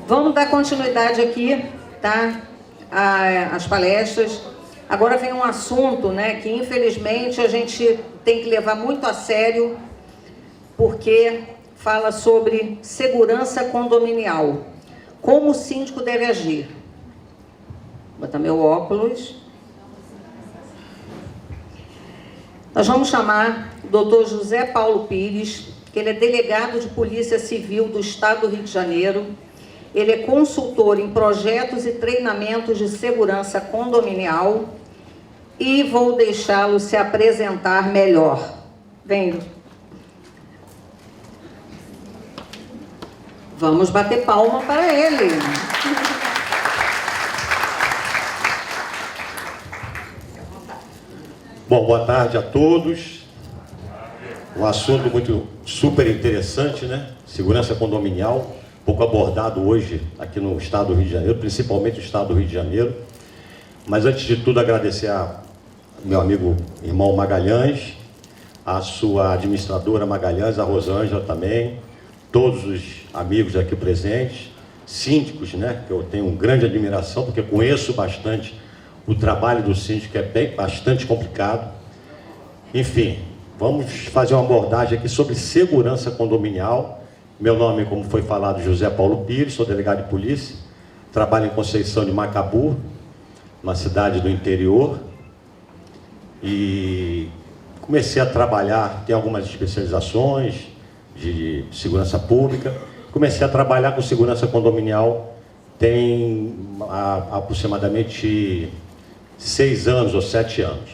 Vamos dar continuidade aqui, tá? As palestras. Agora vem um assunto, né, que infelizmente a gente tem que levar muito a sério, porque fala sobre segurança condominial. Como o síndico deve agir? Vou botar meu óculos. Nós vamos chamar o doutor José Paulo Pires, que ele é delegado de Polícia Civil do Estado do Rio de Janeiro. Ele é consultor em projetos e treinamentos de segurança condominial e vou deixá-lo se apresentar melhor. Vem. Vamos bater palma para ele. Bom, boa tarde a todos. Um assunto super interessante, né? Segurança condominial, pouco abordado hoje aqui no estado do Rio de Janeiro, principalmente no estado do Rio de Janeiro. Mas antes de tudo, agradecer ao meu amigo irmão Magalhães, a sua administradora Magalhães, a Rosângela também, todos os amigos aqui presentes, síndicos, né? Que eu tenho uma grande admiração, porque conheço bastante o trabalho do síndico, que é bastante complicado. Enfim, vamos fazer uma abordagem aqui sobre segurança condominial. Meu nome, como foi falado, José Paulo Pires, sou delegado de polícia, trabalho em Conceição de Macabu, uma cidade do interior, e comecei a trabalhar, tem algumas especializações de segurança pública, comecei a trabalhar com segurança condominial tem aproximadamente 6 anos ou 7 anos.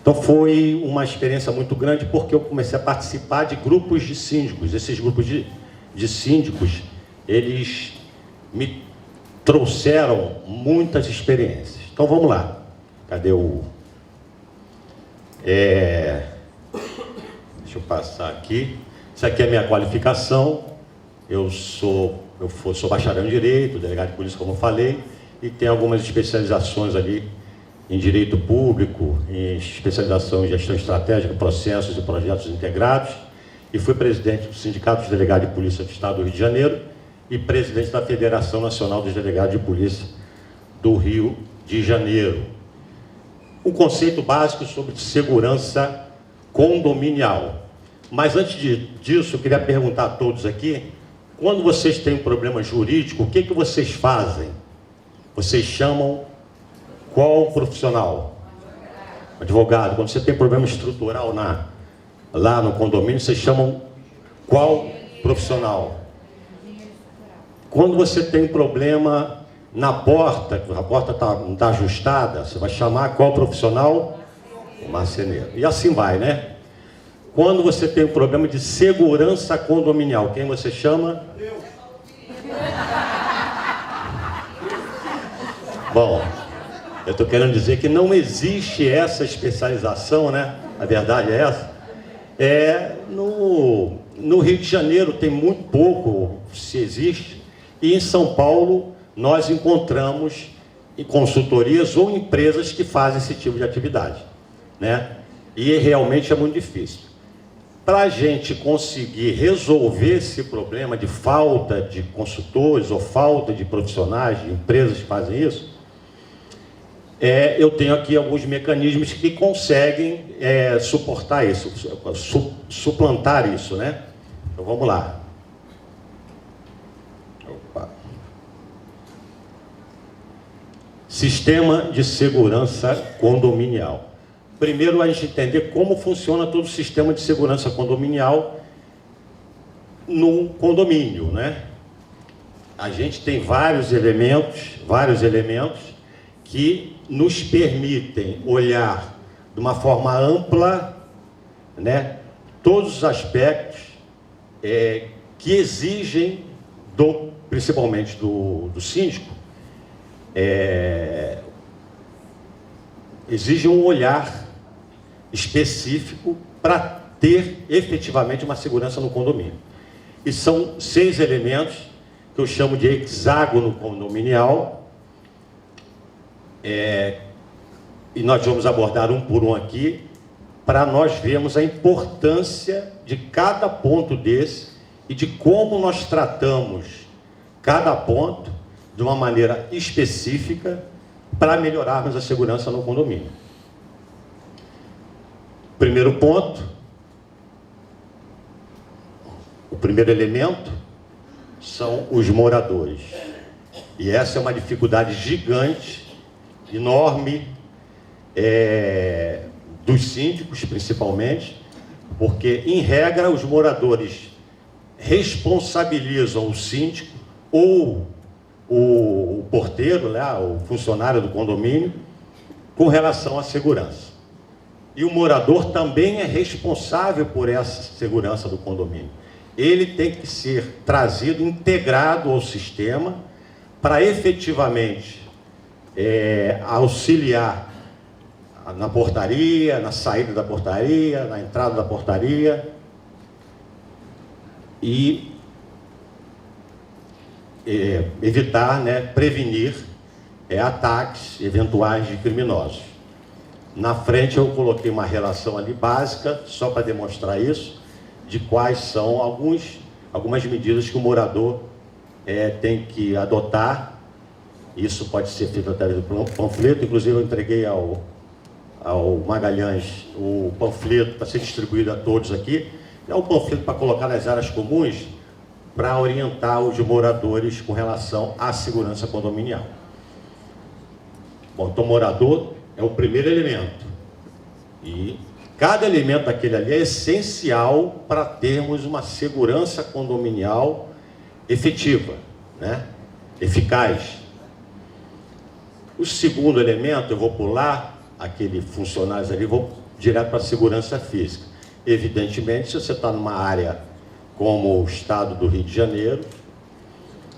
Então foi uma experiência muito grande, porque eu comecei a participar de grupos de síndicos. Esses grupos de síndicos, eles me trouxeram muitas experiências. Então vamos lá. Cadê o... Deixa eu passar aqui. Isso aqui é a minha qualificação. Eu sou bacharel em Direito, delegado de polícia, como eu falei, e tenho algumas especializações ali em Direito Público, em especialização em Gestão Estratégica, Processos e Projetos Integrados, e fui presidente do Sindicato dos Delegados de Polícia do Estado do Rio de Janeiro e presidente da Federação Nacional dos Delegados de Polícia do Rio de Janeiro. Um conceito básico sobre segurança condominial. Mas antes disso, eu queria perguntar a todos aqui, quando vocês têm um problema jurídico, o que vocês fazem? Vocês chamam qual profissional? Advogado. Quando você tem problema estrutural lá no condomínio, vocês chamam qual profissional? Quando você tem problema na porta, a porta não está ajustada, você vai chamar qual profissional? O marceneiro. E assim vai, né? Quando você tem um problema de segurança condominial, quem você chama? Deus. Bom, eu estou querendo dizer que não existe essa especialização, né? A verdade é essa. No Rio de Janeiro tem muito pouco, se existe, e em São Paulo nós encontramos em consultorias ou empresas que fazem esse tipo de atividade, né? E realmente é muito difícil. Para a gente conseguir resolver esse problema de falta de consultores ou falta de profissionais, de empresas que fazem isso, eu tenho aqui alguns mecanismos que conseguem suportar isso, suplantar isso, né? Então vamos lá. Opa. Sistema de segurança condominial. Primeiro, a gente entender como funciona todo o sistema de segurança condominial no condomínio, né? A gente tem vários elementos que nos permitem olhar de uma forma ampla, né, todos os aspectos que exigem, principalmente do síndico, exigem um olhar específico para ter efetivamente uma segurança no condomínio. E são 6 elementos que eu chamo de hexágono condominial, e nós vamos abordar um por um aqui, para nós vermos a importância de cada ponto desse e de como nós tratamos cada ponto de uma maneira específica para melhorarmos a segurança no condomínio. Primeiro ponto, o primeiro elemento são os moradores. E essa é uma dificuldade gigante, enorme, dos síndicos principalmente, porque, em regra, os moradores responsabilizam o síndico ou o porteiro, né, o funcionário do condomínio, com relação à segurança. E o morador também é responsável por essa segurança do condomínio. Ele tem que ser trazido, integrado ao sistema, para efetivamente auxiliar na portaria, na saída da portaria, na entrada da portaria e evitar, né, prevenir ataques eventuais de criminosos. Na frente eu coloquei uma relação ali básica, só para demonstrar isso, de quais são algumas medidas que o morador tem que adotar. Isso pode ser feito através do panfleto. Inclusive eu entreguei ao Magalhães o panfleto para ser distribuído a todos aqui. É um panfleto para colocar nas áreas comuns, para orientar os moradores com relação à segurança condominial. Bom, então morador é o primeiro elemento. E cada elemento daquele ali é essencial para termos uma segurança condominial efetiva, né? Eficaz. O segundo elemento, eu vou pular aquele funcionários ali, vou direto para a segurança física. Evidentemente, se você está numa área como o estado do Rio de Janeiro,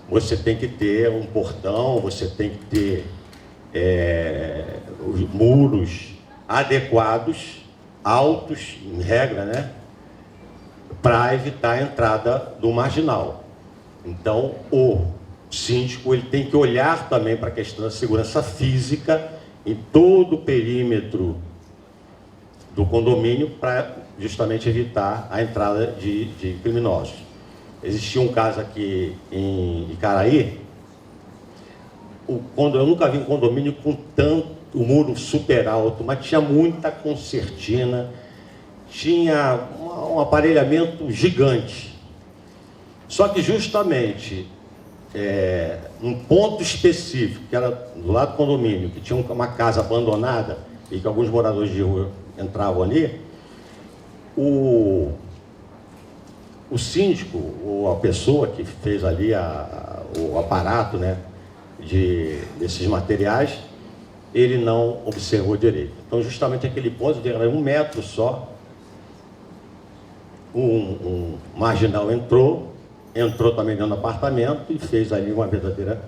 você tem que ter um portão, você tem que ter os muros adequados, altos, em regra, né, para evitar a entrada do marginal. Então, o síndico ele tem que olhar também para a questão da segurança física em todo o perímetro do condomínio para justamente evitar a entrada de criminosos. Existia um caso aqui em Icaraí, eu nunca vi um condomínio com tanto muro super alto, mas tinha muita concertina, tinha um aparelhamento gigante. Só que justamente um ponto específico, que era do lado do condomínio, que tinha uma casa abandonada e que alguns moradores de rua entravam ali, o síndico, ou a pessoa que fez ali o aparato, né, desses materiais, ele não observou direito. Então, justamente aquele ponto, era 1 metro só, um marginal entrou também dentro do apartamento e fez ali uma verdadeira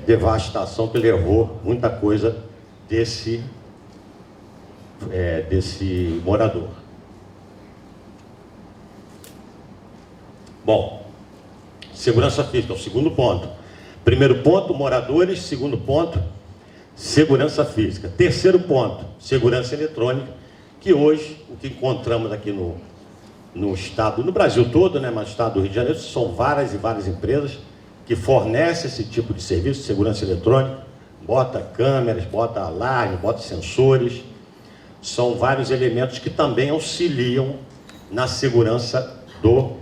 devastação que levou muita coisa desse morador. Bom, segurança física, o segundo ponto. Primeiro ponto, moradores. Segundo ponto, segurança física. Terceiro ponto, segurança eletrônica, que hoje, o que encontramos aqui no estado, no Brasil todo, né, mas no estado do Rio de Janeiro, são várias e várias empresas que fornecem esse tipo de serviço de segurança eletrônica, bota câmeras, bota alarme, bota sensores. São vários elementos que também auxiliam na segurança do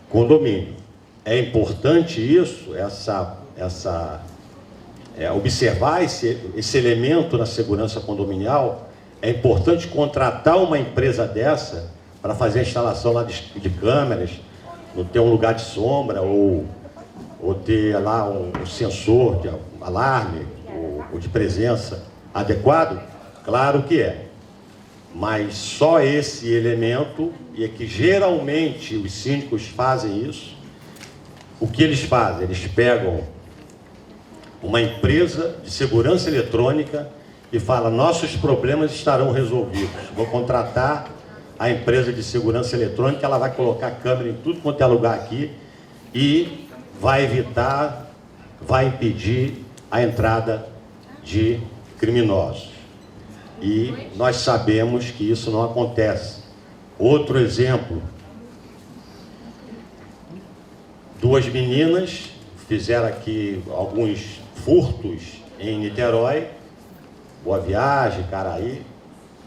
condomínio. É importante isso, observar esse elemento na segurança condominial. É importante contratar uma empresa dessa para fazer a instalação lá de câmeras, não ter um lugar de sombra, ou ter lá um sensor de alarme ou de presença adequado. Claro que é. Mas só esse elemento, e é que geralmente os síndicos fazem isso. O que eles fazem? Eles pegam uma empresa de segurança eletrônica e falam: nossos problemas estarão resolvidos. Vou contratar a empresa de segurança eletrônica, ela vai colocar câmera em tudo quanto é lugar aqui e vai evitar, vai impedir a entrada de criminosos. E nós sabemos que isso não acontece. Outro exemplo duas meninas fizeram aqui alguns furtos em Niterói, Boa Viagem, Caraí,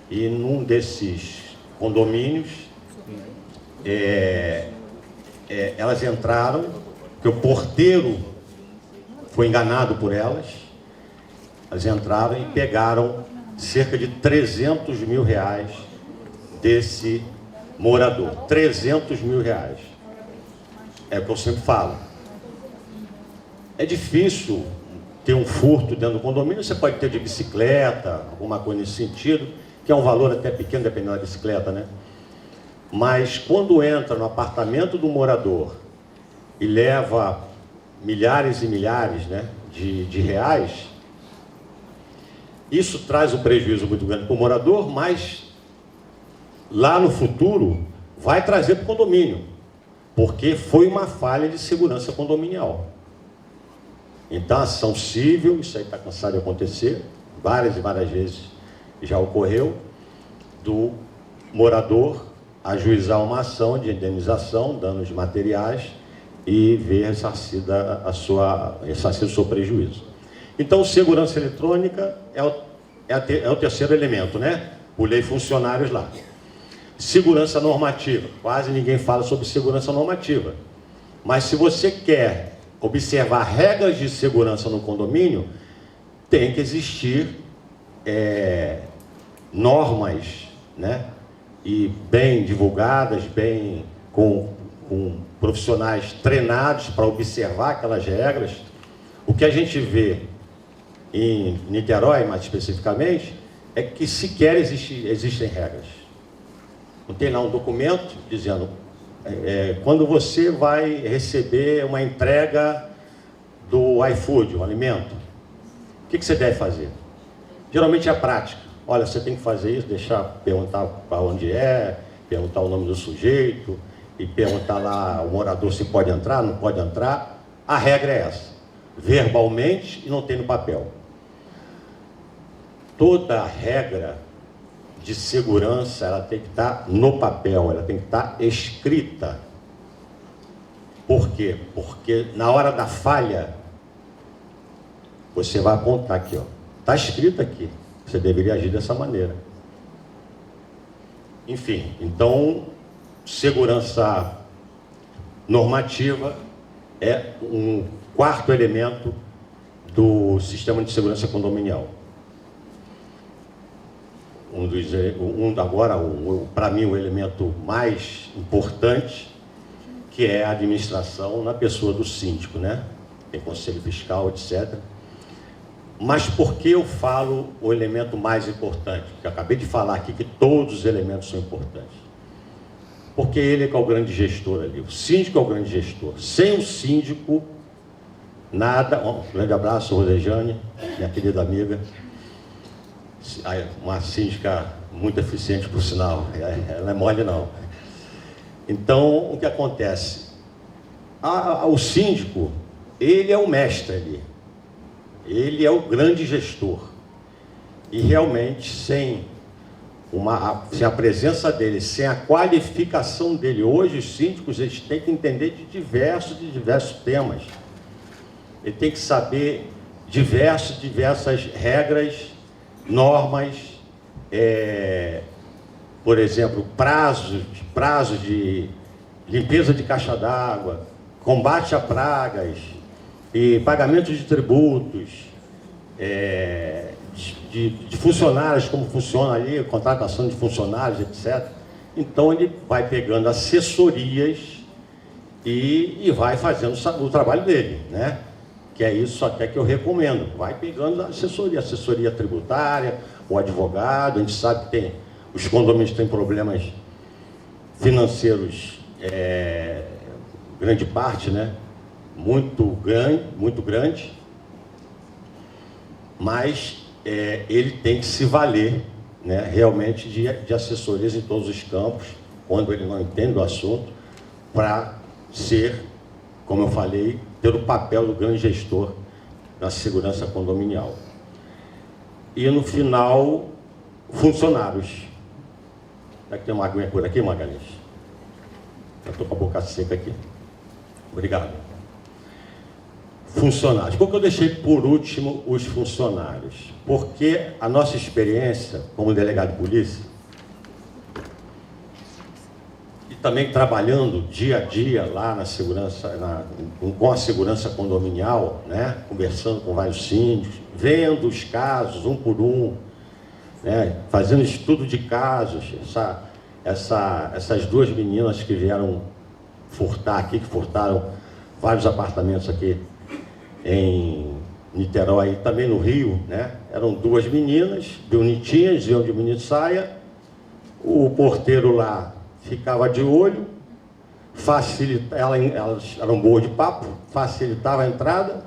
e num desses condomínios, elas entraram, que o porteiro foi enganado por elas, elas entraram e pegaram cerca de 300 mil reais desse morador. 300 mil reais. É o que eu sempre falo. É difícil ter um furto dentro do condomínio, você pode ter de bicicleta, alguma coisa nesse sentido, que é um valor até pequeno, dependendo da bicicleta, né? Mas quando entra no apartamento do morador e leva milhares e milhares, né, de reais, isso traz um prejuízo muito grande para o morador, mas lá no futuro vai trazer para o condomínio, porque foi uma falha de segurança condominial. Então, ação civil, isso aí está cansado de acontecer, várias e várias vezes já ocorreu, do morador ajuizar uma ação de indenização, danos materiais, e ver ressarcido o seu prejuízo. Então, segurança eletrônica é o terceiro elemento, né? Pulei funcionários lá. Segurança normativa. Quase ninguém fala sobre segurança normativa. Mas se você quer observar regras de segurança no condomínio, tem que existir normas, né? E bem divulgadas, bem com profissionais treinados para observar aquelas regras. O que a gente vê em Niterói, mais especificamente, é que sequer existem regras. Não tem lá um documento dizendo quando você vai receber uma entrega do iFood, um alimento, o que você deve fazer? Geralmente é a prática. Olha, você tem que fazer isso, perguntar para onde é, perguntar o nome do sujeito, e perguntar lá o morador se pode entrar, não pode entrar. A regra é essa, verbalmente e não tem no papel. Toda regra de segurança, ela tem que estar no papel, ela tem que estar escrita. Por quê? Porque na hora da falha, você vai apontar aqui, ó. Está escrito aqui, você deveria agir dessa maneira. Enfim, então, segurança normativa é um quarto elemento do sistema de segurança condominial. Para mim, o elemento mais importante, que é a administração na pessoa do síndico, né? Tem conselho fiscal, etc. Mas por que eu falo o elemento mais importante? Porque eu acabei de falar aqui que todos os elementos são importantes. Porque ele é que é o grande gestor ali. O síndico é o grande gestor. Sem o síndico, nada... Um grande abraço, Rosejane, minha querida amiga. Uma síndica muito eficiente, por sinal. Ela não é mole, não. Então, o que acontece? O síndico, ele é o mestre ali. Ele é o grande gestor. E realmente, sem a presença dele, sem a qualificação dele, hoje os síndicos eles têm que entender de diversos temas. Ele tem que saber diversas regras, normas, por exemplo, prazos de limpeza de caixa d'água, combate a pragas, e pagamento de tributos, de funcionários, como funciona ali, contratação de funcionários, etc. Então ele vai pegando assessorias e vai fazendo o trabalho dele, né? Que é isso até que eu recomendo. Vai pegando a assessoria tributária, o advogado. A gente sabe que os condomínios têm problemas financeiros, grande parte, né? Muito grande, mas ele tem que se valer, né, realmente de assessorias em todos os campos, quando ele não entende o assunto, para ser, como eu falei, ter o papel do grande gestor na segurança condominial. E no final, funcionários. Será que tem uma aguinha por aqui, Magalhães? Eu estou com a boca seca aqui. Obrigado. funcionários. Por que eu deixei por último os funcionários? Porque a nossa experiência como delegado de polícia, e também trabalhando dia a dia lá na segurança, com a segurança condominial, né? Conversando com vários síndicos, vendo os casos um por um, né? Fazendo estudo de casos. Essas duas meninas que vieram furtar aqui, que furtaram vários apartamentos aqui em Niterói e também no Rio, né? Eram duas meninas, bonitinhas, iam de mini saia. O porteiro lá ficava de olho, elas eram boas de papo, facilitava a entrada,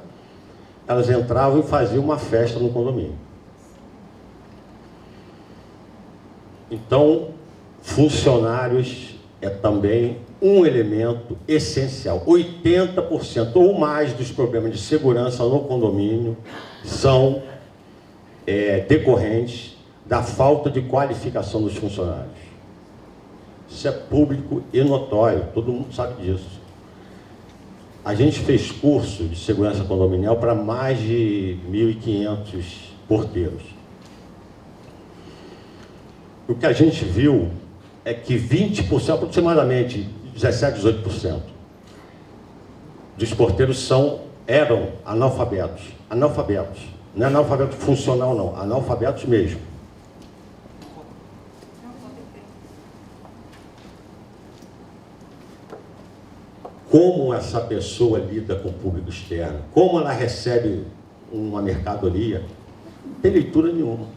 elas entravam e faziam uma festa no condomínio. Então, funcionários é também um elemento essencial. 80% ou mais dos problemas de segurança no condomínio são decorrentes da falta de qualificação dos funcionários. Isso é público e notório, todo mundo sabe disso. A gente fez curso de segurança condominial para mais de 1.500 porteiros. O que a gente viu é que 20%, aproximadamente 17, 18% dos porteiros eram analfabetos. Analfabetos. Não é analfabeto funcional, não. Analfabetos mesmo. Como essa pessoa lida com o público externo? Como ela recebe uma mercadoria? Não tem leitura nenhuma.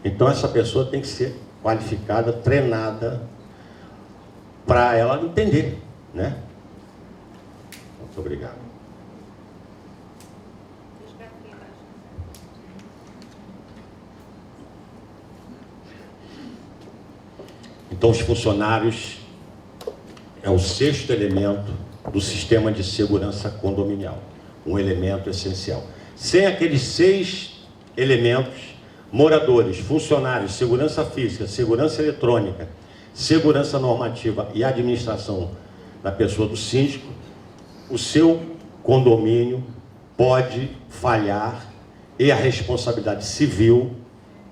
Então essa pessoa tem que ser qualificada, treinada, para ela entender, né? Muito obrigado. Então, os funcionários é o sexto elemento do sistema de segurança condominial, um elemento essencial. Sem aqueles 6 elementos, moradores, funcionários, segurança física, segurança eletrônica, segurança normativa e administração da pessoa do síndico, o seu condomínio pode falhar e a responsabilidade civil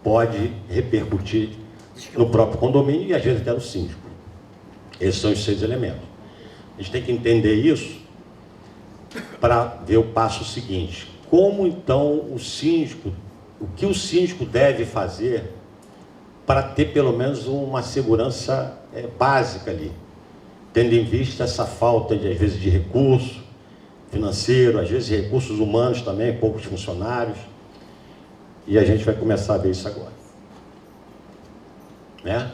pode repercutir no próprio condomínio e às vezes até no síndico. Esses são os 6 elementos. A gente tem que entender isso para ver o passo seguinte. Como então o que o síndico deve fazer para ter pelo menos uma segurança básica ali, tendo em vista essa falta, às vezes, de recurso financeiro, às vezes recursos humanos também, poucos funcionários, e a gente vai começar a ver isso agora. Né?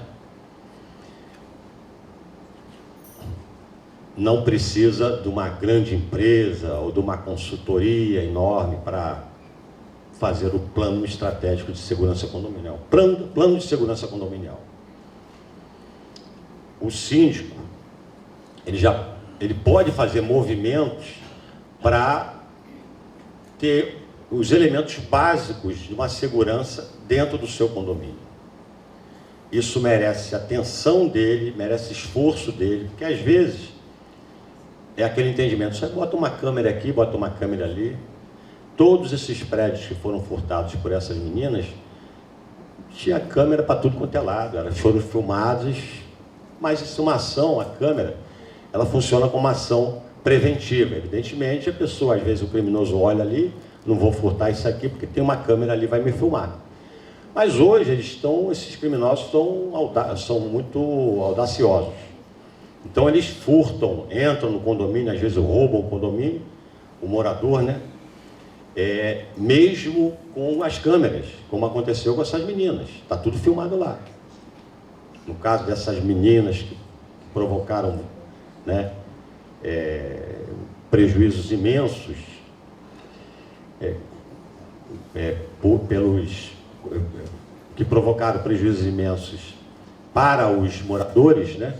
Não precisa de uma grande empresa ou de uma consultoria enorme para fazer o plano estratégico de segurança condominial. Plano de segurança condominial. O síndico, ele pode fazer movimentos para ter os elementos básicos de uma segurança dentro do seu condomínio. Isso merece atenção dele, merece esforço dele, porque às vezes é aquele entendimento, você bota uma câmera aqui, bota uma câmera ali. Todos esses prédios que foram furtados por essas meninas, tinha câmera para tudo quanto é lado, elas foram filmadas, mas isso é uma ação, a câmera, ela funciona como uma ação preventiva. Evidentemente, a pessoa, às vezes o criminoso olha ali, não vou furtar isso aqui porque tem uma câmera ali, vai me filmar. Mas hoje esses criminosos são muito audaciosos. Então eles furtam, entram no condomínio, às vezes roubam o condomínio, o morador, né? Mesmo com as câmeras, como aconteceu com essas meninas. Está tudo filmado lá. No caso dessas meninas que provocaram, né, prejuízos imensos, que provocaram prejuízos imensos para os moradores, né,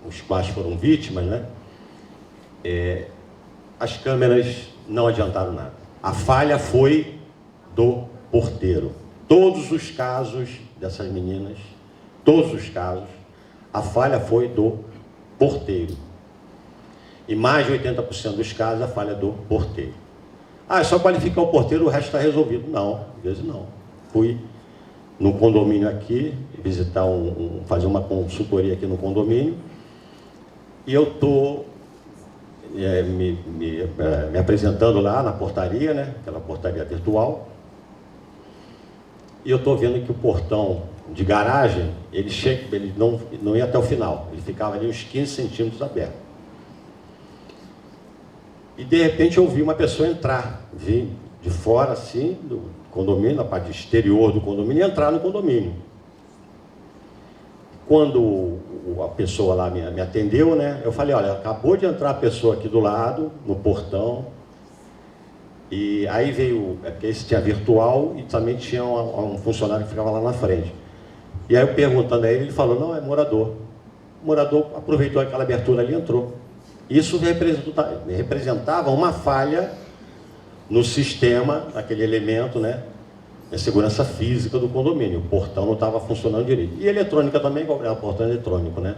os quais foram vítimas, né, as câmeras não adiantaram nada. A falha foi do porteiro. Todos os casos dessas meninas, todos os casos, a falha foi do porteiro. Em mais de 80% dos casos, a falha do porteiro. Ah, é só qualificar o porteiro, o resto está resolvido. Não, às vezes não. Fui no condomínio aqui, visitar fazer uma consultoria aqui no condomínio, e eu estou me apresentando lá na portaria, né? Aquela portaria virtual, e eu estou vendo que o portão de garagem, ele não ia até o final, ele ficava ali uns 15 centímetros aberto. E de repente eu vi uma pessoa entrar, vi de fora assim, do condomínio, na parte exterior do condomínio, e entrar no condomínio. Quando a pessoa lá me atendeu, né, eu falei, olha, acabou de entrar a pessoa aqui do lado, no portão, e aí veio, porque esse tinha virtual e também tinha um funcionário que ficava lá na frente. E aí eu perguntando a ele, ele falou, não, é morador. O morador aproveitou aquela abertura ali e entrou. Isso representava uma falha no sistema, naquele elemento, né, a segurança física do condomínio. O portão não estava funcionando direito. E eletrônica também, é o portão eletrônico, né?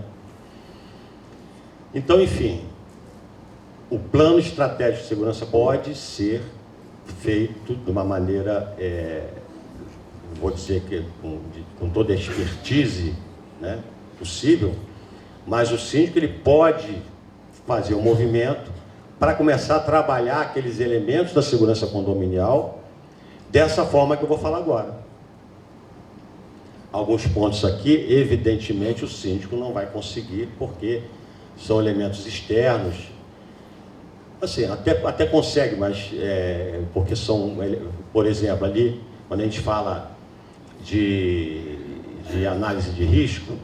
Então, enfim, o plano estratégico de segurança pode ser feito de uma maneira, vou dizer que com toda a expertise, né, possível, mas o síndico ele pode fazer um movimento para começar a trabalhar aqueles elementos da segurança condominial dessa forma que eu vou falar agora. Alguns pontos aqui, evidentemente, o síndico não vai conseguir, porque são elementos externos. Assim, até consegue, mas porque são, por exemplo, ali, quando a gente fala de análise de risco,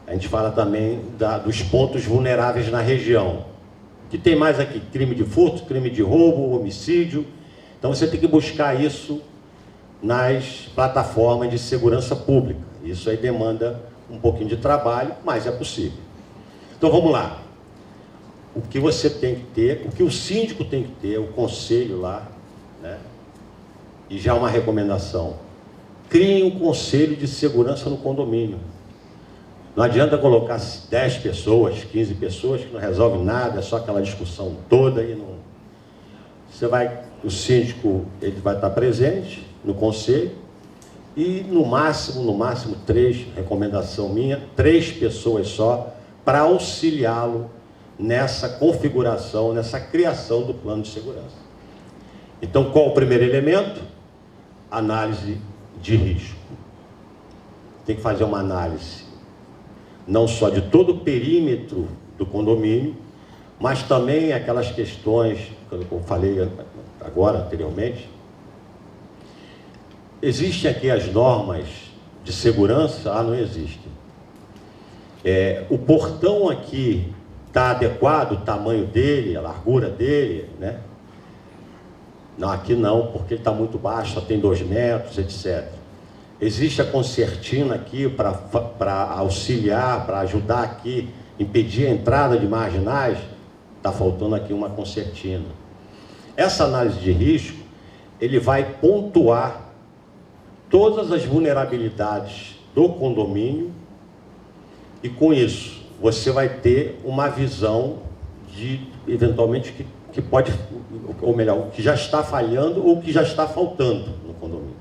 a gente fala também dos pontos vulneráveis na região. O que tem mais aqui? Crime de furto, crime de roubo, homicídio. Então você tem que buscar isso nas plataformas de segurança pública. Isso aí demanda um pouquinho de trabalho, mas é possível. Então vamos lá. O que você tem que ter, o que o síndico tem que ter, o conselho lá, né? E já uma recomendação. Criem um conselho de segurança no condomínio. Não adianta colocar 10 pessoas, 15 pessoas, que não resolve nada, é só aquela discussão toda e não... O síndico, ele vai estar presente no conselho e no máximo 3, recomendação minha, 3 pessoas só, para auxiliá-lo nessa configuração, nessa criação do plano de segurança. Então, qual o primeiro elemento? Análise de risco. Tem que fazer uma análise não só de todo o perímetro do condomínio, mas também aquelas questões que eu falei agora, anteriormente. Existem aqui as normas de segurança? Ah, não existem. O portão aqui está adequado, o tamanho dele, a largura dele, né? Não, aqui não, porque ele está muito baixo, só tem 2 metros, etc. Existe a concertina aqui para auxiliar, para ajudar aqui, impedir a entrada de marginais? Está faltando aqui uma concertina. Essa análise de risco, ele vai pontuar todas as vulnerabilidades do condomínio e com isso você vai ter uma visão de, eventualmente, que pode, ou melhor, o que já está falhando ou o que já está faltando no condomínio.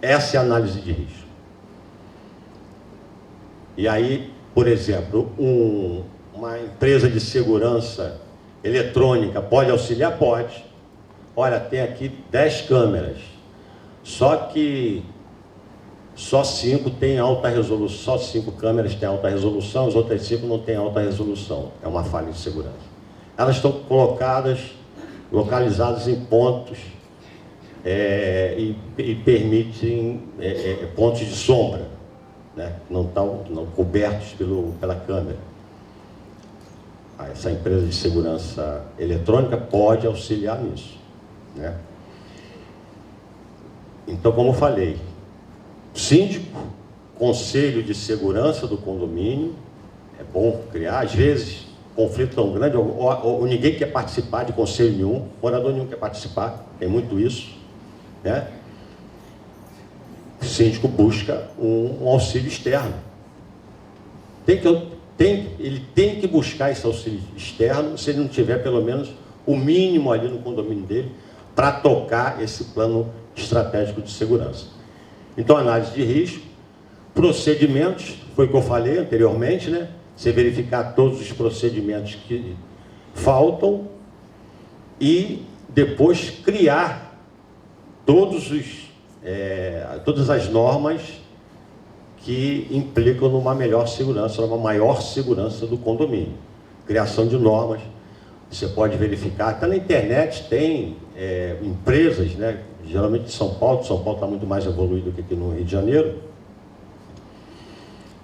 Essa é a análise de risco. E aí, por exemplo, uma empresa de segurança eletrônica pode auxiliar? Pode. Olha, tem aqui 10 câmeras, só que só 5 tem alta resolução, só 5 câmeras têm alta resolução, as outras 5 não têm alta resolução. É uma falha de segurança. Elas estão localizadas em pontos e permitem pontos de sombra, né? Não estão cobertos pela câmera. Essa empresa de segurança eletrônica pode auxiliar nisso, né? Então, como eu falei, síndico, conselho de segurança do condomínio, é bom criar, às vezes, conflito tão grande, ou ninguém quer participar de conselho nenhum, morador nenhum quer participar, tem muito isso, né? O síndico busca um auxílio externo. ele tem que buscar esse auxílio externo, se ele não tiver pelo menos o mínimo ali no condomínio dele, para tocar esse plano estratégico de segurança. Então, análise de risco, procedimentos, foi o que eu falei anteriormente, né? Você verificar todos os procedimentos que faltam e depois criar todas as normas que implicam numa melhor segurança, numa maior segurança do condomínio. Criação de normas, você pode verificar, até na internet tem empresas, né, geralmente de São Paulo está muito mais evoluído que aqui no Rio de Janeiro,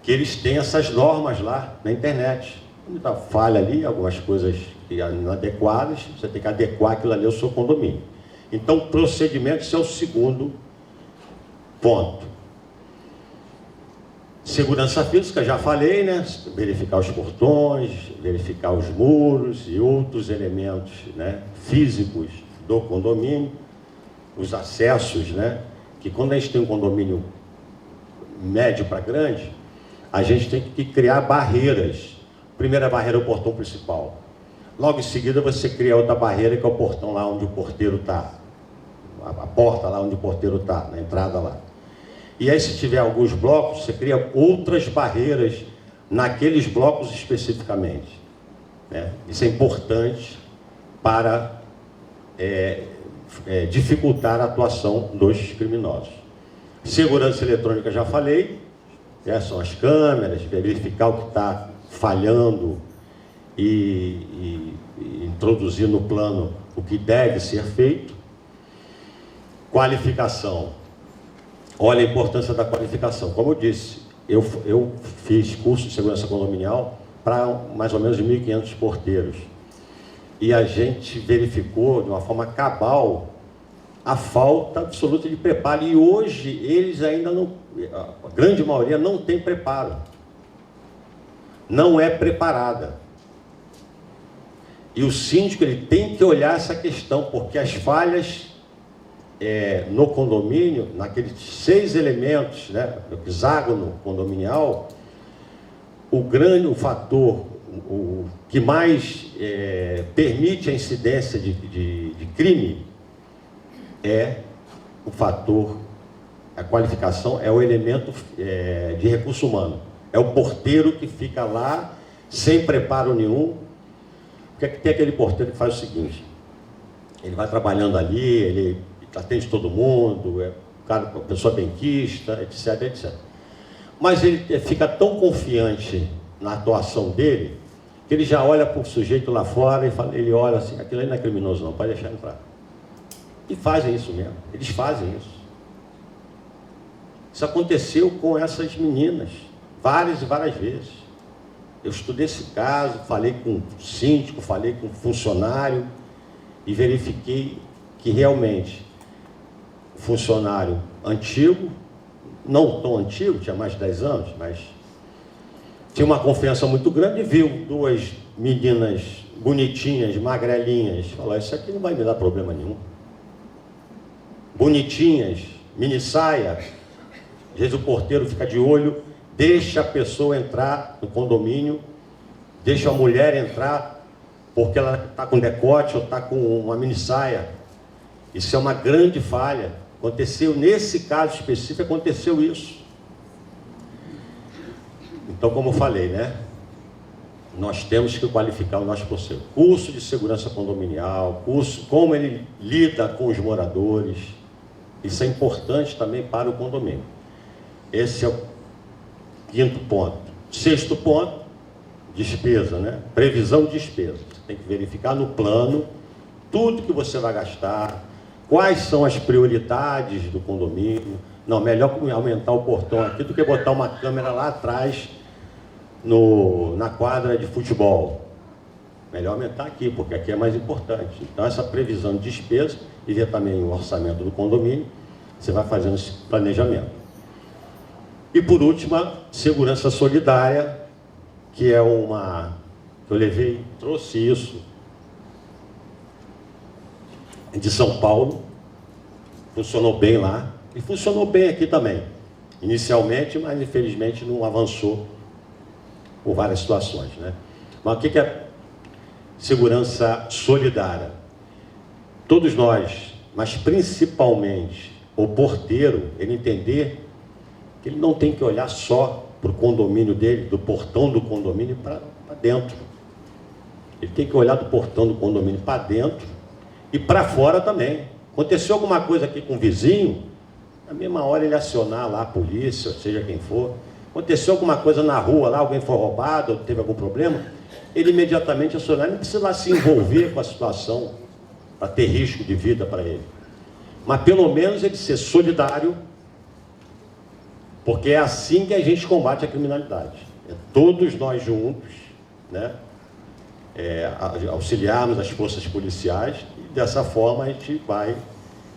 que eles têm essas normas lá na internet. Quando dá falha ali, algumas coisas inadequadas, você tem que adequar aquilo ali ao seu condomínio. Então, procedimento, esse é o segundo ponto. Segurança física, já falei, né? Verificar os portões, verificar os muros e outros elementos, né, físicos do condomínio, os acessos, né? Que quando a gente tem um condomínio médio para grande, a gente tem que criar barreiras. Primeira barreira é o portão principal. Logo em seguida você cria outra barreira, que é o portão lá onde o porteiro está. A porta lá onde o porteiro está, na entrada lá. E aí, se tiver alguns blocos, você cria outras barreiras naqueles blocos especificamente, né? Isso é importante para dificultar a atuação dos criminosos. Segurança eletrônica, já falei, né? São as câmeras, verificar o que está falhando e introduzir no plano o que deve ser feito. Qualificação. Olha a importância da qualificação. Como eu disse, eu fiz curso de segurança condominial para mais ou menos 1.500 porteiros. E a gente verificou de uma forma cabal a falta absoluta de preparo. E hoje eles ainda não, a grande maioria não tem preparo. Não é preparada. E o síndico ele tem que olhar essa questão, porque as falhas no condomínio, naqueles 6 elementos, né, do hexágono condominial, o fator, o que mais permite a incidência de crime é o fator, a qualificação é o elemento de recurso humano. É o porteiro que fica lá sem preparo nenhum. Porque tem aquele porteiro que faz o seguinte: ele vai trabalhando ali, ele atende todo mundo, uma pessoa benquista, etc, etc. Mas ele fica tão confiante na atuação dele, que ele já olha para o sujeito lá fora e fala, ele olha assim, aquilo aí não é criminoso não, pode deixar entrar. E fazem isso mesmo, eles fazem isso. Isso aconteceu com essas meninas, várias e várias vezes. Eu estudei esse caso, falei com o síndico, falei com o funcionário e verifiquei que realmente o funcionário antigo, não tão antigo, tinha mais de 10 anos, mas tinha uma confiança muito grande e viu 2 meninas bonitinhas, magrelinhas, falou, isso aqui não vai me dar problema nenhum. Bonitinhas, mini saia, às vezes o porteiro fica de olho, deixa a pessoa entrar no condomínio, deixa a mulher entrar, porque ela está com decote ou está com uma mini saia. Isso é uma grande falha. Aconteceu, nesse caso específico, aconteceu isso. Então, como eu falei, né? Nós temos que qualificar o nosso processo. Curso de segurança condominial, curso, como ele lida com os moradores. Isso é importante também para o condomínio. Esse é o 5º ponto. 6º ponto, despesa, né? Previsão de despesa. Você tem que verificar no plano tudo que você vai gastar, quais são as prioridades do condomínio. Não, melhor aumentar o portão aqui do que botar uma câmera lá atrás na quadra de futebol. Melhor aumentar aqui, porque aqui é mais importante. Então, essa previsão de despesa e ver também o orçamento do condomínio, você vai fazendo esse planejamento. E, por último, a segurança solidária, que é uma... Eu trouxe isso de São Paulo, funcionou bem lá, e funcionou bem aqui também, inicialmente, mas infelizmente não avançou por várias situações, né? Mas o que é segurança solidária? Todos nós, mas principalmente o porteiro, ele entender que ele não tem que olhar só para o condomínio dele, do portão do condomínio para dentro. Ele tem que olhar do portão do condomínio para dentro e para fora também. Aconteceu alguma coisa aqui com o vizinho, na mesma hora ele acionar lá a polícia, seja quem for. Aconteceu alguma coisa na rua lá, alguém foi roubado, ou teve algum problema, ele imediatamente acionar, ele não precisa lá se envolver com a situação para ter risco de vida para ele. Mas pelo menos ele ser solidário, porque é assim que a gente combate a criminalidade. É todos nós juntos, né? Auxiliarmos as forças policiais e dessa forma a gente vai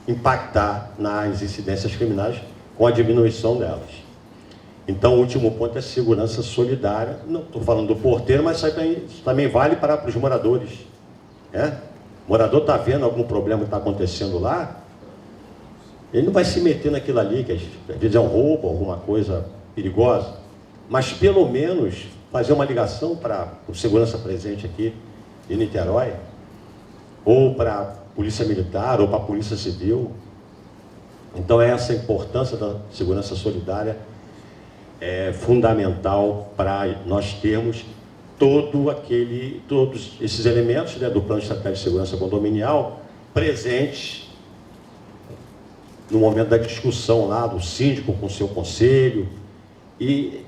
impactar nas incidências criminais com a diminuição delas. Então o último ponto é segurança solidária. Não estou falando do porteiro, mas isso também vale para os moradores, né? O morador está vendo algum problema que está acontecendo lá, ele não vai se meter naquilo ali, que às vezes é um roubo, alguma coisa perigosa, mas pelo menos fazer uma ligação para o segurança presente aqui em Niterói, ou para a Polícia Militar, ou para a Polícia Civil. Então essa importância da segurança solidária é fundamental para nós termos todos esses elementos, né, do Plano Estratégico de Segurança Condominial presentes no momento da discussão lá do síndico com o seu conselho. E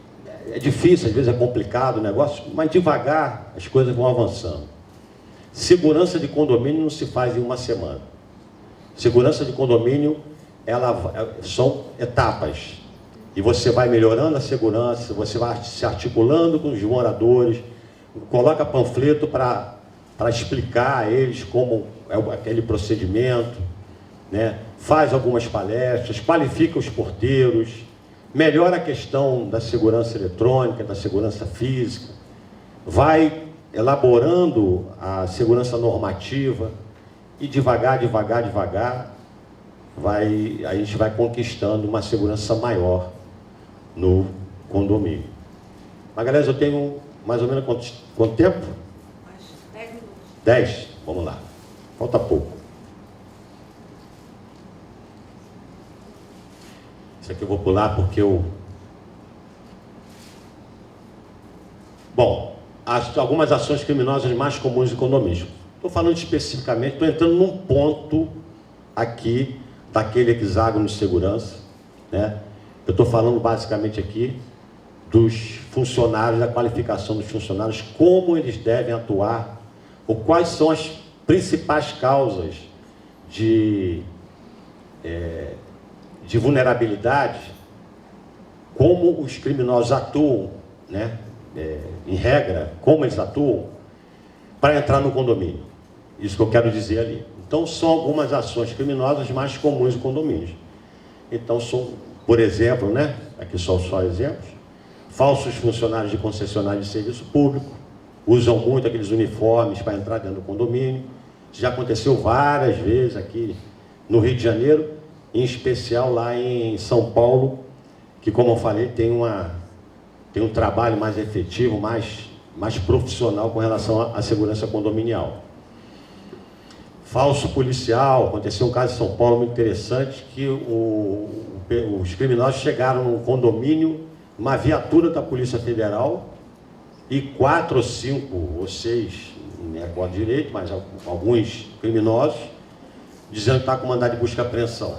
é difícil, às vezes é complicado o negócio, mas devagar as coisas vão avançando. Segurança de condomínio não se faz em uma semana. Segurança de condomínio, são etapas. E você vai melhorando a segurança, você vai se articulando com os moradores, coloca panfleto para explicar a eles como é aquele procedimento, né? Faz algumas palestras, qualifica os porteiros, melhora a questão da segurança eletrônica, da segurança física, vai elaborando a segurança normativa e devagar, a gente vai conquistando uma segurança maior no condomínio. Magalhães, eu tenho mais ou menos quanto tempo? 10 minutos. 10? Vamos lá. Falta pouco. Isso aqui eu vou pular porque eu... Bom, algumas ações criminosas mais comuns em condomínios. Estou falando especificamente, estou entrando num ponto aqui daquele hexágono de segurança, né? Eu estou falando basicamente aqui dos funcionários, da qualificação dos funcionários, como eles devem atuar, ou quais são as principais causas de vulnerabilidade, como os criminosos atuam, né? Em regra, como eles atuam para entrar no condomínio. Isso que eu quero dizer ali. Então, são algumas ações criminosas mais comuns em condomínios. Então, são, por exemplo, né? Aqui só exemplos. Falsos funcionários de concessionária de serviço público, usam muito aqueles uniformes para entrar dentro do condomínio. Isso já aconteceu várias vezes aqui no Rio de Janeiro, em especial lá em São Paulo, que, como eu falei, tem um trabalho mais efetivo, mais profissional com relação à segurança condominial. Falso policial, aconteceu um caso em São Paulo muito interessante, que os criminosos chegaram num condomínio, uma viatura da Polícia Federal, e 4 ou 5 ou 6, não me recordo direito, mas alguns criminosos, dizendo que está com mandado de busca e apreensão.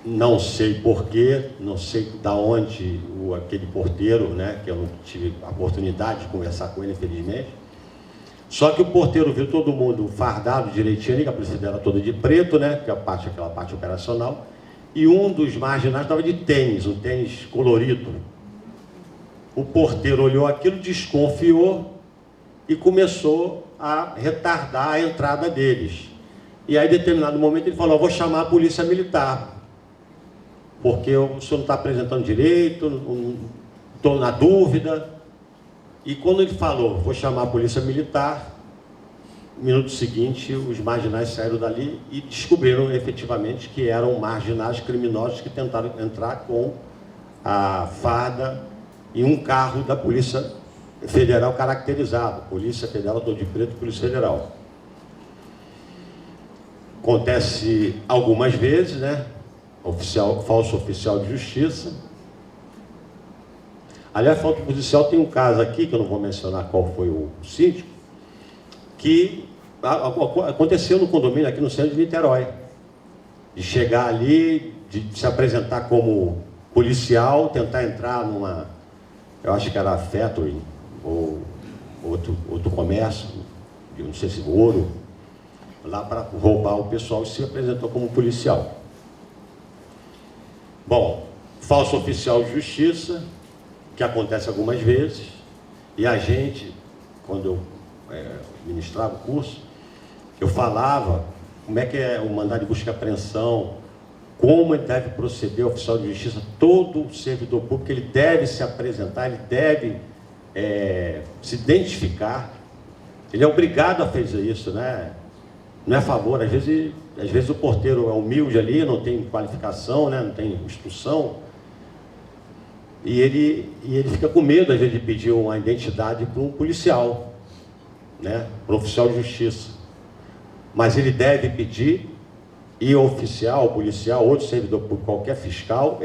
Não sei porquê, não sei de onde aquele porteiro, né, que eu não tive a oportunidade de conversar com ele, infelizmente. Só que o porteiro viu todo mundo fardado direitinho, que a polícia dela toda de preto, né, que é aquela parte operacional, e um dos marginais estava de tênis, um tênis colorido. O porteiro olhou aquilo, desconfiou e começou a retardar a entrada deles. E aí, em determinado momento, ele falou: vou chamar a polícia militar, porque o senhor não está apresentando direito, estou na dúvida. E quando ele falou, vou chamar a polícia militar, no minuto seguinte, os marginais saíram dali e descobriram efetivamente que eram marginais criminosos que tentaram entrar com a farda e um carro da Polícia Federal caracterizado, Polícia Federal, todo de preto, Polícia Federal. Acontece algumas vezes, né? Falso oficial de justiça. Aliás, falso policial tem um caso aqui, que eu não vou mencionar qual foi o síndico, que aconteceu no condomínio aqui no centro de Niterói. De chegar ali, de se apresentar como policial, tentar entrar numa, eu acho que era a Factory, ou outro comércio, não sei se ouro, lá para roubar o pessoal, e se apresentou como policial. Bom, falso oficial de justiça, que acontece algumas vezes, e a gente, quando eu ministrava o curso, eu falava como é que é o mandado de busca e apreensão, como ele deve proceder, o oficial de justiça, todo servidor público, ele deve se apresentar, ele deve se identificar, ele é obrigado a fazer isso, né? Não é a favor, às vezes o porteiro é humilde ali, não tem qualificação, né? Não tem instrução, e ele fica com medo, às vezes, de pedir uma identidade para um policial, né? Para um oficial de justiça. Mas ele deve pedir, e o oficial, o policial, outro servidor público, qualquer fiscal,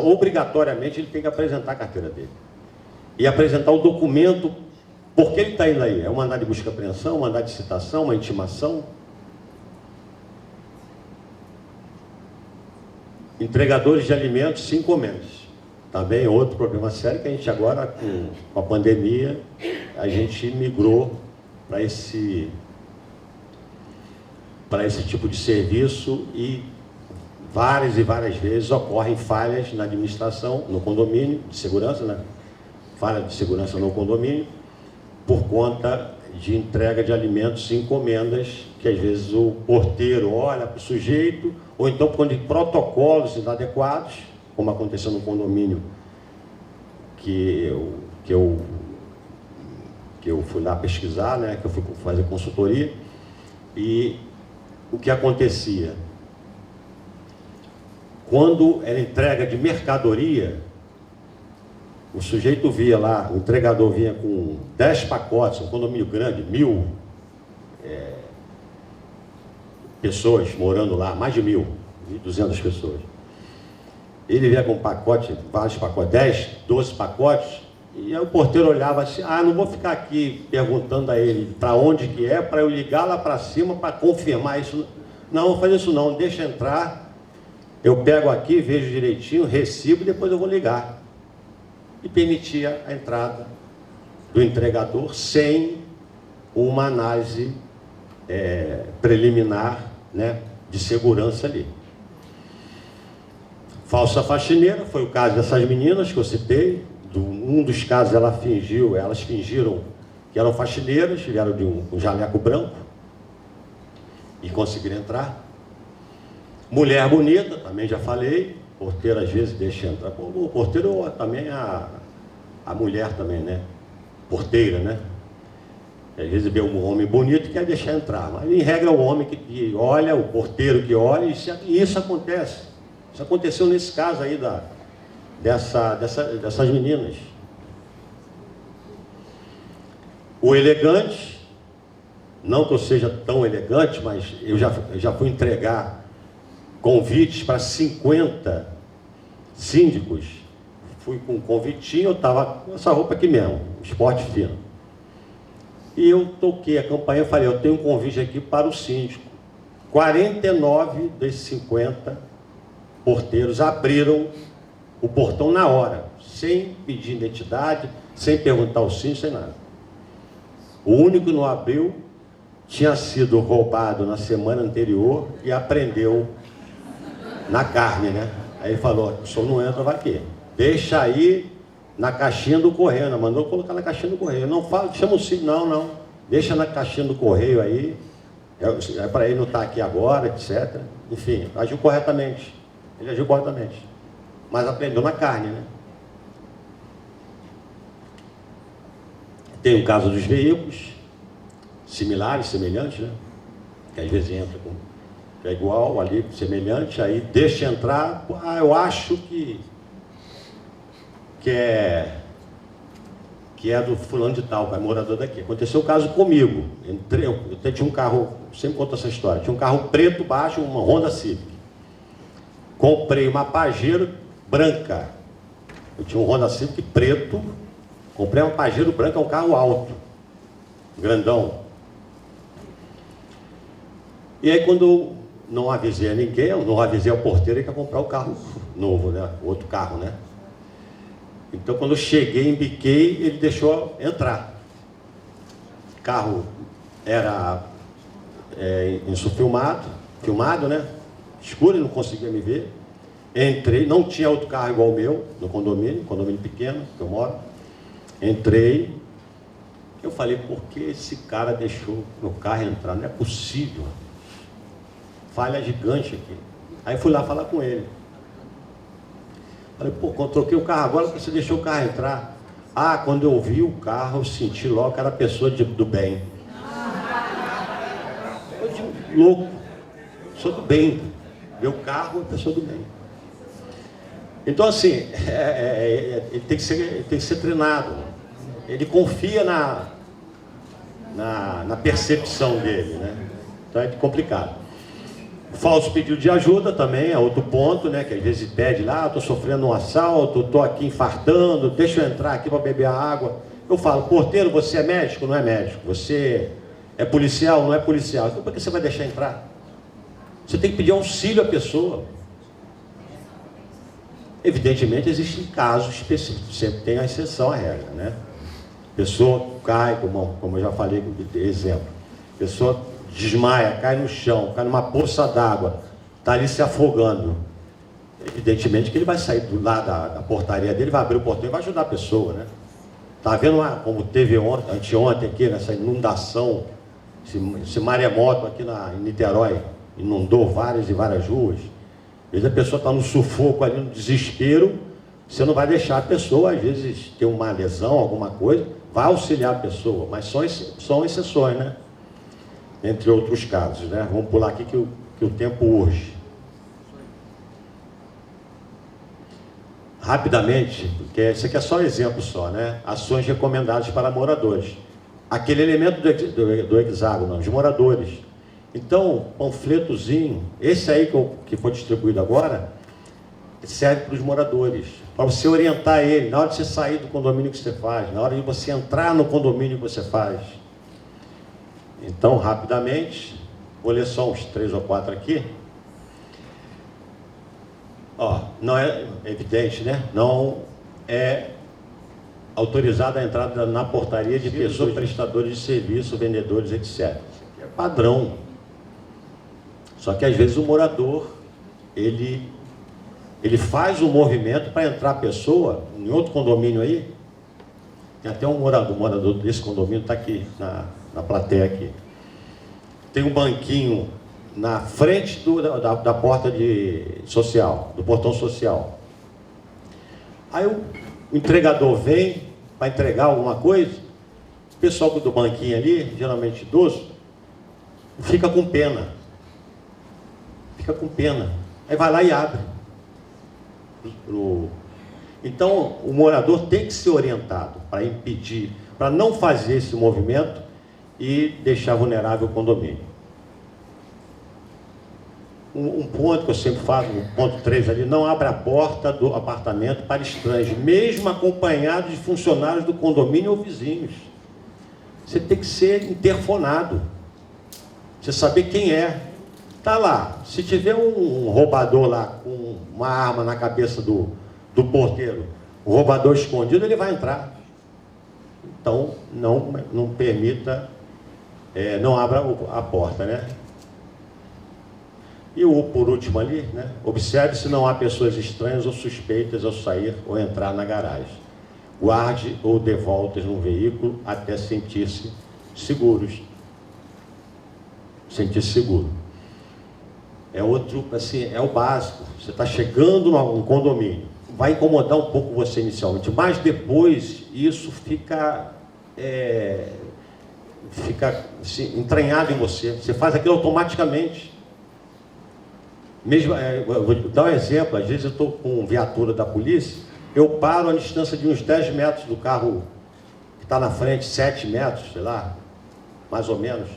obrigatoriamente ele tem que apresentar a carteira dele. E apresentar o documento, por que ele está indo aí? É um mandado de busca e apreensão, um mandado de citação, uma intimação? Entregadores de alimentos sem encomendas. Também outro problema sério que a gente agora, com a pandemia, a gente migrou para esse tipo de serviço, e várias vezes ocorrem falhas na administração, no condomínio, de segurança, né? Falha de segurança no condomínio, por conta de entrega de alimentos e encomendas, que às vezes o porteiro olha para o sujeito, ou então por conta de protocolos inadequados, como aconteceu no condomínio que eu fui lá pesquisar, né? Que eu fui fazer consultoria, e o que acontecia? Quando era entrega de mercadoria, o sujeito via lá, o entregador vinha com 10 pacotes, um condomínio grande, 1000 pessoas morando lá, mais de 1.200 pessoas. Ele vinha com um pacote, vários pacotes, 10, 12 pacotes, e aí o porteiro olhava assim, não vou ficar aqui perguntando a ele para onde que é, para eu ligar lá para cima para confirmar isso. Não, vou fazer isso não, deixa entrar, eu pego aqui, vejo direitinho, recibo, e depois eu vou ligar. E permitia a entrada do entregador sem uma análise preliminar, né, de segurança ali. Falsa faxineira, foi o caso dessas meninas que eu citei. Um dos casos elas fingiram que eram faxineiras, vieram de um jaleco branco e conseguiram entrar. Mulher bonita, também já falei, porteiro às vezes deixa entrar. O porteiro também, a mulher também, né? Porteira, né? Às vezes vê um homem bonito e quer deixar entrar, mas em regra é o homem que olha, o porteiro que olha, e isso acontece. Isso aconteceu nesse caso aí dessas meninas. O elegante, não que eu seja tão elegante, mas eu já fui entregar convites para 50 síndicos. Fui com um convitinho, eu estava com essa roupa aqui mesmo, esporte fino. E eu toquei a campanha e falei, eu tenho um convite aqui para o síndico. 49 desses 50 porteiros abriram o portão na hora, sem pedir identidade, sem perguntar ao síndico, sem nada. O único que não abriu tinha sido roubado na semana anterior e aprendeu na carne, né? Aí ele falou, o senhor não entra, vai aqui. Deixa aí na caixinha do correio, mandou colocar na caixinha do correio. Não fala, chama o síndico, não. Deixa na caixinha do correio aí, é para ele não estar aqui agora, etc. Enfim, agiu corretamente. Ele agiu corretamente. Mas aprendeu na carne, né? Tem o caso dos veículos, similares, semelhantes, né? Que às vezes entra com... é igual ali, semelhante, aí deixa entrar, eu acho que que é do fulano de tal, é morador daqui. Aconteceu o caso comigo. Eu tinha um carro, sempre conto essa história, tinha um carro preto baixo, uma Honda Civic. Comprei uma Pajero branca. Eu tinha um Honda Civic preto, comprei uma Pajero branca, um carro alto, grandão. E aí quando eu não avisei a ninguém, eu não avisei ao porteiro que ia comprar o carro novo, né? O outro carro, né? Então, quando eu cheguei, embiquei, ele deixou entrar. O carro era filmado, né? Escuro, ele não conseguia me ver. Entrei, não tinha outro carro igual o meu, no condomínio pequeno que eu moro. Entrei, eu falei, por que esse cara deixou meu carro entrar? Não é possível. Falha gigante aqui. Aí fui lá falar com ele. Falei, pô, quando eu troquei o carro agora, por que você deixou o carro entrar? Ah, quando eu vi o carro, eu senti logo que era pessoa do bem. Eu digo, louco, pessoa do bem. Meu carro é pessoa do bem. Então, assim, ele tem que ser treinado. Ele confia na percepção dele, né? Então é complicado. Falso pedido de ajuda também é outro ponto, né? Que às vezes pede lá, estou sofrendo um assalto, estou aqui infartando, deixa eu entrar aqui para beber a água. Eu falo, porteiro, você é médico? Não é médico. Você é policial? Não é policial. Então por que você vai deixar entrar? Você tem que pedir auxílio à pessoa. Evidentemente existem casos específicos, sempre tem a exceção à regra, né? Pessoa cai, como eu já falei, exemplo. Pessoa desmaia, cai no chão, cai numa poça d'água, está ali se afogando. Evidentemente que ele vai sair do lado da portaria dele, vai abrir o portão e vai ajudar a pessoa, né? Está vendo como teve anteontem aqui, nessa inundação, esse maremoto aqui em Niterói, inundou várias e várias ruas. Às vezes a pessoa está no sufoco ali, no desespero, você não vai deixar a pessoa, às vezes, ter uma lesão, alguma coisa, vai auxiliar a pessoa, mas são exceções, né? Entre outros casos, né? Vamos pular aqui que o tempo urge. Rapidamente, porque esse aqui é só um exemplo só, né? Ações recomendadas para moradores. Aquele elemento do hexágono, os moradores. Então, panfletozinho, esse aí que foi distribuído agora, serve para os moradores, para você orientar ele, na hora de você sair do condomínio que você faz, na hora de você entrar no condomínio que você faz. Então, rapidamente, vou ler só uns 3 ou 4 aqui. Ó, não é evidente, né? Não é autorizada a entrada na portaria de pessoas, prestadores de serviço, vendedores, etc. Isso aqui é padrão. Só que às vezes o morador, ele faz um movimento para entrar a pessoa em outro condomínio aí. Tem até um morador desse condomínio, está aqui na plateia aqui. Tem um banquinho na frente da porta social, do portão social. Aí o entregador vem para entregar alguma coisa, o pessoal do banquinho ali, geralmente idoso, fica com pena. Aí vai lá e abre. Então, o morador tem que ser orientado para impedir, para não fazer esse movimento e deixar vulnerável o condomínio. Um ponto que eu sempre falo, o ponto 3 ali, não abra a porta do apartamento para estranhos, mesmo acompanhados de funcionários do condomínio ou vizinhos. Você tem que ser interfonado. Você saber quem é. Está lá, se tiver um roubador lá com uma arma na cabeça do porteiro, o roubador escondido, ele vai entrar. Então, não permita, não abra a porta, né? E por último ali, né? Observe se não há pessoas estranhas ou suspeitas ao sair ou entrar na garagem. Guarde ou dê voltas no veículo até sentir-se seguros. Sentir-se seguro. É outro, assim, é o básico. Você está chegando num condomínio, vai incomodar um pouco você inicialmente, mas depois isso fica assim, entranhado em você. Você faz aquilo automaticamente. Mesmo, vou dar um exemplo. Às vezes eu estou com viatura da polícia eu paro a distância de uns 10 metros do carro que está na frente, 7 metros, sei lá, mais ou menos,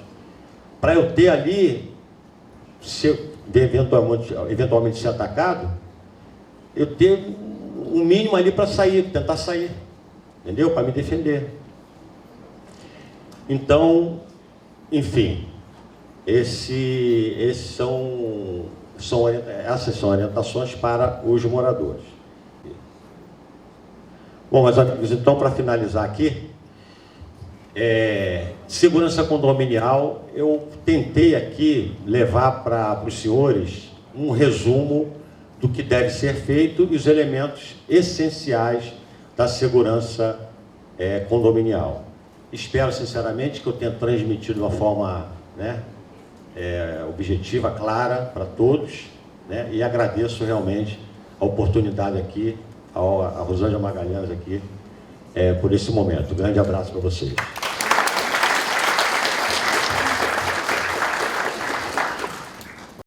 para eu ter ali, se eu eventualmente ser atacado, eu ter um mínimo ali para sair, tentar sair, entendeu? Para me defender. Então, enfim, essas são orientações para os moradores. Bom, meus amigos, então, para finalizar aqui, segurança condominial, eu tentei aqui levar para os senhores um resumo do que deve ser feito e os elementos essenciais da segurança condominial. Espero, sinceramente, que eu tenha transmitido de uma forma, né, objetiva, clara para todos, né, e agradeço realmente a oportunidade aqui, a Rosângela Magalhães aqui, por esse momento. Grande abraço para vocês.